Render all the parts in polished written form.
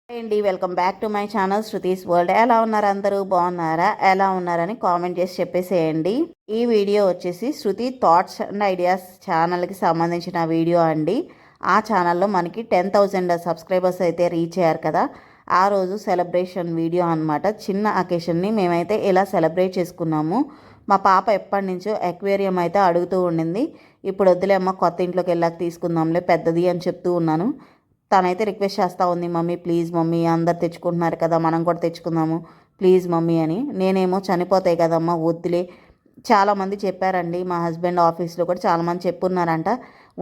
Hi అండి, welcome back to my channel Shruti's world. ఎలా ఉన్నారు అందరూ? బాగున్నారా? ఎలా ఉన్నారని కామెంట్ చేసి చెప్పేసేయండి. ఈ వీడియో వచ్చేసి శృతి థాట్స్ అండ్ ఐడియాస్ ఛానల్కి సంబంధించిన వీడియో అండి. ఆ ఛానల్లో మనకి 10,000 సబ్స్క్రైబర్స్ అయితే రీచ్ అయ్యారు కదా, ఆ రోజు సెలబ్రేషన్ వీడియో అనమాట. చిన్న అకేషన్ని మేమైతే ఇలా సెలబ్రేట్ చేసుకున్నాము. మా పాప ఎప్పటి నుంచో ఎక్వేరియం అయితే అడుగుతూ ఉండింది. ఇప్పుడు వద్దులే అమ్మ, కొత్త ఇంట్లోకి వెళ్ళాక తీసుకుందాంలే పెద్దది అని చెప్తూ ఉన్నాను. తనైతే రిక్వెస్ట్ చేస్తూ ఉంది, మమ్మీ ప్లీజ్ మమ్మీ, అందరు తెచ్చుకుంటున్నారు కదా మనం కూడా తెచ్చుకుందాము ప్లీజ్ మమ్మీ అని. నేనేమో చనిపోతాయి కదమ్మా వద్దులే. చాలామంది చెప్పారండి, మా హస్బెండ్ ఆఫీస్లో కూడా చాలామంది చెప్పున్నారంట,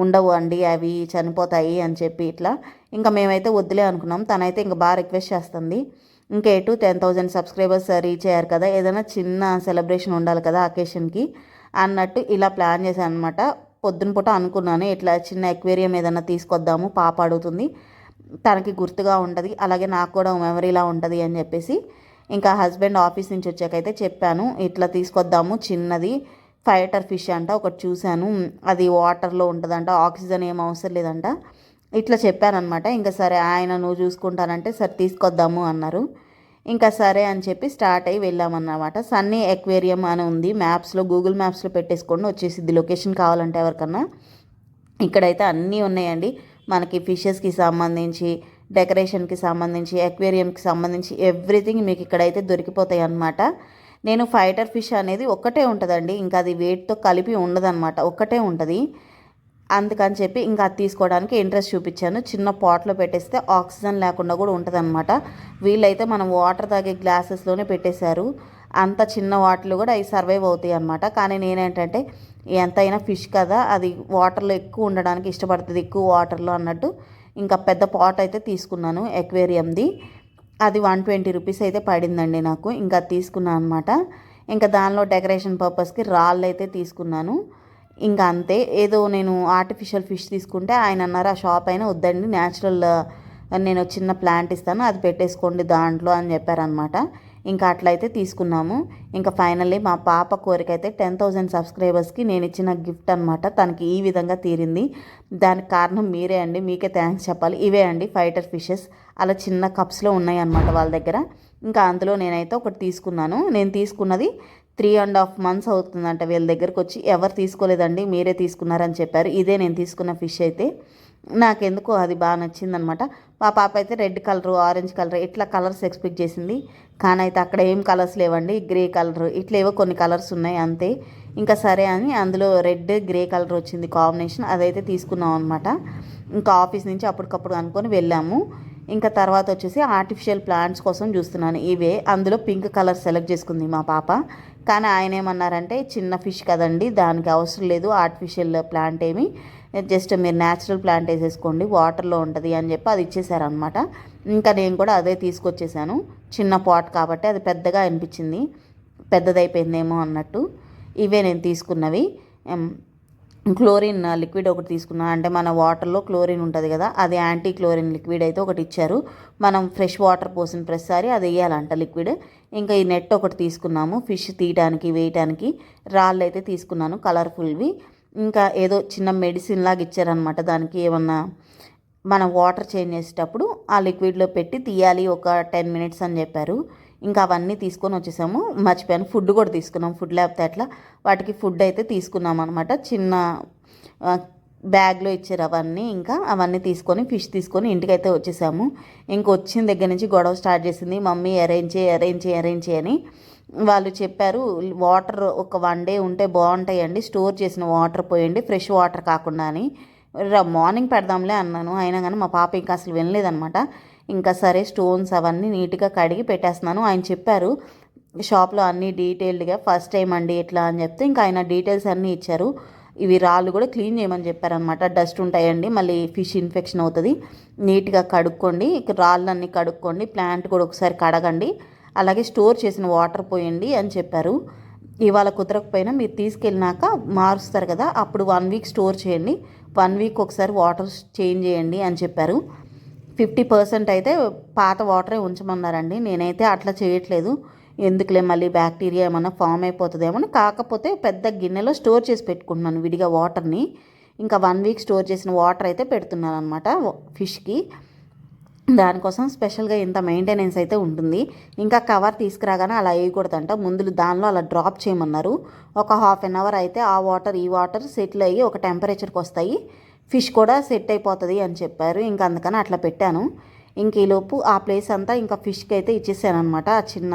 ఉండవు అండి అవి చనిపోతాయి అని చెప్పి ఇట్లా. ఇంకా మేమైతే వద్దులే అనుకున్నాం. తనైతే ఇంకా బాగా రిక్వెస్ట్ చేస్తుంది. ఇంకా ఎటు 10,000 సబ్స్క్రైబర్స్ రీచ్ అయ్యారు కదా, ఏదైనా చిన్న సెలబ్రేషన్ ఉండాలి కదా అకేషన్కి అన్నట్టు ఇలా ప్లాన్ చేశాను అనమాట. పొద్దున పూట అనుకున్నాను ఇట్లా చిన్న ఎక్వేరియం ఏదైనా తీసుకొద్దాము, పాప అడుగుతుంది, తనకి గుర్తుగా ఉంటుంది, అలాగే నాకు కూడా మెమరీలా ఉంటుంది అని చెప్పేసి. ఇంకా హస్బెండ్ ఆఫీస్ నుంచి వచ్చాకైతే చెప్పాను ఇట్లా తీసుకొద్దాము చిన్నది, ఫైటర్ ఫిష్ అంట ఒకటి చూశాను, అది వాటర్లో ఉంటుందంట, ఆక్సిజన్ ఏం అవసరం లేదంట, ఇట్లా చెప్పానమాట. ఇంకా సరే ఆయన నువ్వు చూసుకుంటానంటే సరే తీసుకొద్దాము అన్నారు. ఇంకా సరే అని చెప్పి స్టార్ట్ అయ్యి వెళ్ళామన్నమాట. సన్నీ ఎక్వేరియం అని ఉంది, మ్యాప్స్లో గూగుల్ మ్యాప్స్లో పెట్టేసుకోండి వచ్చేసిద్ది లొకేషన్ కావాలంటే ఎవరికన్నా. ఇక్కడైతే అన్నీ ఉన్నాయండి, మనకి ఫిషెస్కి సంబంధించి, డెకరేషన్కి సంబంధించి, ఎక్వేరియంకి సంబంధించి ఎవ్రీథింగ్ మీకు ఇక్కడైతే దొరికిపోతాయి అన్నమాట. నేను ఫైటర్ ఫిష్ అనేది ఒక్కటే ఉంటుందండి, ఇంకా అది వెయిట్తో కలిపి ఉండదన్నమాట, ఒక్కటే ఉంటుంది. అందుకని చెప్పి ఇంకా అది తీసుకోవడానికి ఇంట్రెస్ట్ చూపించాను. చిన్న పాట్లో పెట్టేస్తే ఆక్సిజన్ లేకుండా కూడా ఉంటుంది అనమాట. వీళ్ళైతే మనం వాటర్ తాగే గ్లాసెస్లోనే పెట్టేశారు. అంత చిన్న వాటిలో కూడా అవి సర్వైవ్ అవుతాయి అనమాట. కానీ నేనేంటంటే ఎంతైనా ఫిష్ కదా, అది వాటర్లో ఎక్కువ ఉండడానికి ఇష్టపడుతుంది, ఎక్కువ వాటర్లో అన్నట్టు ఇంకా పెద్ద పాట్ అయితే తీసుకున్నాను ఎక్వేరియంది. అది 120 రూపీస్ అయితే పడిందండి నాకు. ఇంకా తీసుకున్నాను అనమాట. ఇంకా దానిలో డెకరేషన్ పర్పస్కి రాళ్ళు అయితే తీసుకున్నాను. ఇంకా అంతే. ఏదో నేను ఆర్టిఫిషియల్ ఫిష్ తీసుకుంటే ఆయన అన్నారు ఆ షాప్ అయినా వద్దండి, న్యాచురల్ నేను చిన్న ప్లాంట్ ఇస్తాను అది పెట్టేసుకోండి దాంట్లో అని చెప్పారనమాట. ఇంకా అట్లయితే తీసుకున్నాము. ఇంకా ఫైనల్లీ మా పాప కోరిక అయితే 10,000 సబ్స్క్రైబర్స్కి నేను ఇచ్చిన గిఫ్ట్ అనమాట, తనకి ఈ విధంగా తీరింది. దానికి కారణం మీరే అండి, మీకే థ్యాంక్స్ చెప్పాలి. ఇవే అండి ఫైటర్ ఫిషెస్, అలా చిన్న కప్స్లో ఉన్నాయి అన్నమాట వాళ్ళ దగ్గర. ఇంకా అందులో నేనైతే ఒకటి తీసుకున్నాను. నేను తీసుకున్నది 3.5 months అవుతుందంట వీళ్ళ దగ్గరకు వచ్చి. ఎవరు తీసుకోలేదండి, మీరే తీసుకున్నారని చెప్పారు. ఇదే నేను తీసుకున్న ఫిష్ అయితే. నాకెందుకో అది బాగా నచ్చిందనమాట. మా పాప అయితే రెడ్ కలరు, ఆరెంజ్ కలర్ ఇట్లా కలర్స్ ఎక్స్పెక్ట్ చేసింది. కానీ అయితే అక్కడ ఏం కలర్స్ లేవండి, గ్రే కలర్ ఇట్లా ఏవో కొన్ని కలర్స్ ఉన్నాయి అంతే. ఇంకా సరే అని అందులో రెడ్ గ్రే కలర్ వచ్చింది కాంబినేషన్, అదైతే తీసుకున్నాం అనమాట. ఇంకా ఆఫీస్ నుంచి అప్పటికప్పుడు అనుకొని వెళ్ళాము. ఇంకా తర్వాత వచ్చేసి ఆర్టిఫిషియల్ ప్లాంట్స్ కోసం చూస్తున్నాను. ఇవే అందులో పింక్ కలర్ సెలెక్ట్ చేసుకుంది మా పాప. కానీ ఆయన ఏమన్నారంటే చిన్న ఫిష్ కదండి, దానికి అవసరం లేదు ఆర్టిఫిషియల్ ప్లాంట్ ఏమి, జస్ట్ మీరు న్యాచురల్ ప్లాంట్ వేసేసుకోండి వాటర్లో ఉంటుంది అని చెప్పి అది ఇచ్చేసారనమాట. ఇంకా నేను కూడా అదే తీసుకొచ్చేసాను. చిన్న పాట్ కాబట్టి అది పెద్దగా అనిపించింది, పెద్దదైపోయిందేమో అన్నట్టు. ఇవే నేను తీసుకున్నవి. క్లోరిన్ లిక్విడ్ ఒకటి తీసుకున్నా, అంటే మన వాటర్లో క్లోరిన్ ఉంటుంది కదా, అది యాంటీ క్లోరిన్ లిక్విడ్ అయితే ఒకటి ఇచ్చారు. మనం ఫ్రెష్ వాటర్ పోసిన ప్రతిసారి అది వేయాలంట లిక్విడ్. ఇంకా ఈ నెట్ ఒకటి తీసుకున్నాము ఫిష్ తీయడానికి వేయటానికి. రాళ్ళు అయితే తీసుకున్నాను కలర్ఫుల్వి. ఇంకా ఏదో చిన్న మెడిసిన్ లాగా ఇచ్చారనమాట, దానికి ఏమన్నా మనం వాటర్ చేంజ్ చేసేటప్పుడు ఆ లిక్విడ్లో పెట్టి తీయాలి ఒక 10 minutes అని చెప్పారు. ఇంకా అవన్నీ తీసుకొని వచ్చేసాము. మర్చిపోయాను, ఫుడ్ కూడా తీసుకున్నాం, ఫుడ్ లేకపోతే అట్లా. వాటికి ఫుడ్ అయితే తీసుకున్నాం అనమాట, చిన్న బ్యాగ్లో ఇచ్చారు అవన్నీ. ఇంకా అవన్నీ తీసుకొని ఫిష్ తీసుకొని ఇంటికైతే వచ్చేసాము. ఇంక వచ్చిన దగ్గర నుంచి గొడవ స్టార్ట్ చేసింది, మమ్మీ అరేంజ్ చేయి అని. వాళ్ళు చెప్పారు వాటర్ ఒక 1 day ఉంటే బాగుంటాయండి, స్టోర్ చేసిన వాటర్ పోయండి, ఫ్రెష్ వాటర్ కాకుండా అని. మార్నింగ్ పెడదాంలే అన్నాను, అయినా కానీ మా పాప ఇంకా అసలు వినలేదనమాట. ఇంకా సరే స్టోన్స్ అవన్నీ నీట్గా కడిగి పెట్టేస్తున్నాను. ఆయన చెప్పారు షాప్లో అన్నీ డీటెయిల్డ్గా, ఫస్ట్ టైం అండి ఎట్లా అని చెప్తే ఇంకా ఆయన డీటెయిల్స్ అన్నీ ఇచ్చారు. ఇవి రాళ్ళు కూడా క్లీన్ చేయమని చెప్పారనమాట, డస్ట్ ఉంటాయండి మళ్ళీ ఫిష్ ఇన్ఫెక్షన్ అవుతుంది, నీట్గా కడుక్కోండి, రాళ్ళన్నీ కడుక్కోండి, ప్లాంట్ కూడా ఒకసారి కడగండి, అలాగే స్టోర్ చేసిన వాటర్ పోయండి అని చెప్పారు. ఇవాళ కుదరకపోయినా మీరు తీసుకెళ్ళినాక మారుస్తారు కదా, అప్పుడు 1 week స్టోర్ చేయండి, 1 week ఒకసారి వాటర్ చేంజ్ చేయండి అని చెప్పారు. 50% అయితే పాత వాటరే ఉంచమన్నారండి. నేనైతే అట్లా చేయట్లేదు, ఎందుకులే మళ్ళీ బ్యాక్టీరియా ఏమన్నా ఫామ్ అయిపోతుందేమో. కాకపోతే పెద్ద గిన్నెలో స్టోర్ చేసి పెట్టుకుంటున్నాను విడిగా వాటర్ని. ఇంకా 1 week స్టోర్ చేసిన వాటర్ అయితే పెడుతున్నాను అనమాట ఫిష్కి. దానికోసం స్పెషల్గా ఇంత మెయింటెనెన్స్ అయితే ఉంటుంది. ఇంకా కవర్ తీసుకురాగానే అలా వేయకూడదంట, ముందు దానిలో అలా డ్రాప్ చేయమన్నారు. ఒక హాఫ్ అన్ అవర్ అయితే ఆ వాటర్ ఈ వాటర్ సెటిల్ అయ్యి ఒక టెంపరేచర్కి వస్తాయి, ఫిష్ కూడా సెట్ అయిపోతుంది అని చెప్పారు. ఇంకా అందుకని అట్లా పెట్టాను. ఇంక ఈలోపు ఆ ప్లేస్ అంతా ఇంకా ఫిష్కి అయితే ఇచ్చేసాను అనమాట. ఆ చిన్న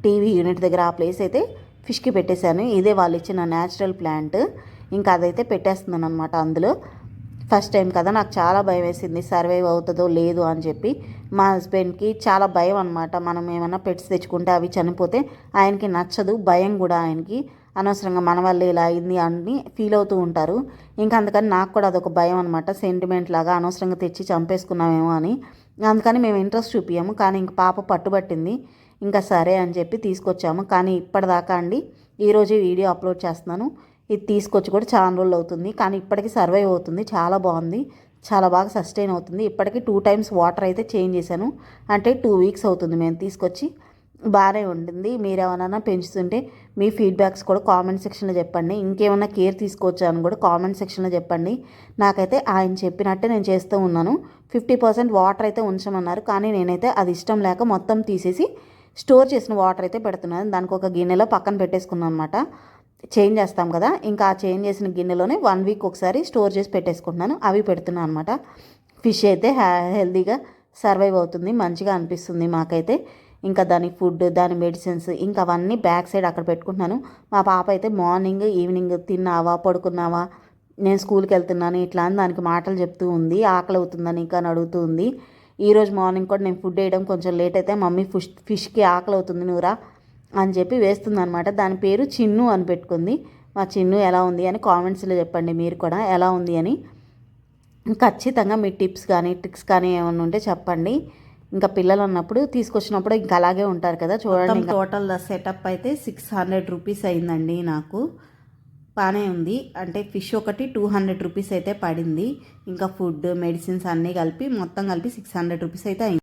టీవీ యూనిట్ దగ్గర ఆ ప్లేస్ అయితే ఫిష్కి పెట్టేశాను. ఇదే వాళ్ళు ఇచ్చిన న్యాచురల్ ప్లాంట్, ఇంకా అదైతే పెట్టేస్తున్నాను అనమాట అందులో. ఫస్ట్ టైం కదా, నాకు చాలా భయం వేసింది సర్వైవ్ అవుతుందో లేదో అని చెప్పి. మా హస్బెండ్కి చాలా భయం అనమాట, మనం ఏమైనా పెట్స్ తెచ్చుకుంటే అవి చనిపోతే ఆయనకి నచ్చదు, భయం కూడా ఆయనకి. అనవసరంగా మన వల్ల ఇలా అయింది అని ఫీల్ అవుతూ ఉంటారు. ఇంకా అందుకని నాకు కూడా అదొక భయం అనమాట, సెంటిమెంట్ లాగా అనవసరంగా తెచ్చి చంపేసుకున్నామేమో అని. అందుకని మేము ఇంట్రెస్ట్ చూపించాము. కానీ ఇంక పాప పట్టుబట్టింది, ఇంకా సరే అని చెప్పి తీసుకొచ్చాము. కానీ ఇప్పటిదాకా అండి, ఈరోజు వీడియో అప్లోడ్ చేస్తున్నాను, ఇది తీసుకొచ్చి కూడా చాలా రోజులు అవుతుంది. కానీ ఇప్పటికీ సర్వైవ్ అవుతుంది, చాలా బాగుంది, చాలా బాగా సస్టైన్ అవుతుంది. ఇప్పటికీ 2 టైమ్స్ వాటర్ అయితే చేంజ్ చేశాను, అంటే 2 వీక్స్ అవుతుంది మేము తీసుకొచ్చి. బాగానే ఉంటుంది. మీరు ఏమైనా పెంచుతుంటే మీ ఫీడ్బ్యాక్స్ కూడా కామెంట్ సెక్షన్లో చెప్పండి. ఇంకేమైనా కేర్ తీసుకోవచ్చా అని కూడా కామెంట్ సెక్షన్లో చెప్పండి. నాకైతే ఆయన చెప్పినట్టే నేను చేస్తూ ఉన్నాను. 50% వాటర్ అయితే ఉంచమన్నారు, కానీ నేనైతే అది ఇష్టం లేక మొత్తం తీసేసి స్టోర్ చేసిన వాటర్ అయితే పెడుతున్నాను. దానికి ఒక గిన్నెలో పక్కన పెట్టేసుకున్నాను అనమాట. చేంజ్ చేస్తాం కదా, ఇంకా ఆ చేంజ్ చేసిన గిన్నెలోనే 1 వీక్ ఒకసారి స్టోర్ చేసి పెట్టేసుకుంటున్నాను, అవి పెడుతున్నాను అనమాట. ఫిష్ అయితే హెల్తీగా సర్వైవ్ అవుతుంది, మంచిగా అనిపిస్తుంది మాకైతే. ఇంకా దాని ఫుడ్, దాని మెడిసిన్స్, ఇంకా అవన్నీ బ్యాక్ సైడ్ అక్కడ పెట్టుకుంటున్నాను. మా పాప అయితే మార్నింగ్ ఈవినింగ్ తిన్నావా, పడుకున్నావా, నేను స్కూల్కి వెళ్తున్నాను ఇట్లా అని దానికి మాటలు చెప్తూ ఉంది. ఆకలి అవుతుందని ఇంకా అడుగుతూ ఉంది. ఈరోజు మార్నింగ్ కూడా నేను ఫుడ్ వేయడం కొంచెం లేట్ అయితే, మమ్మీ ఫిష్కి ఆకలి అవుతుంది నువ్వురా అని చెప్పి వేస్తుంది అనమాట. దాని పేరు చిన్ను అని పెట్టుకుంది. మా చిన్ను ఎలా ఉంది అని కామెంట్స్లో చెప్పండి, మీరు కూడా ఎలా ఉంది అని. ఖచ్చితంగా మీ టిప్స్ కానీ ట్రిక్స్ కానీ ఏమైనా ఉంటే చెప్పండి. ఇంకా పిల్లలు ఉన్నప్పుడు తీసుకొచ్చినప్పుడు ఇంకా అలాగే ఉంటారు కదా. చూడండి, టోటల్ సెటప్ అయితే 600 రూపీస్ అయిందండి నాకు. బాగానే ఉంది, అంటే ఫిష్ ఒకటి 200 రూపీస్ అయితే పడింది. ఇంకా ఫుడ్, మెడిసిన్స్ అన్నీ కలిపి మొత్తం కలిపి 600 రూపీస్ అయితే అయింది.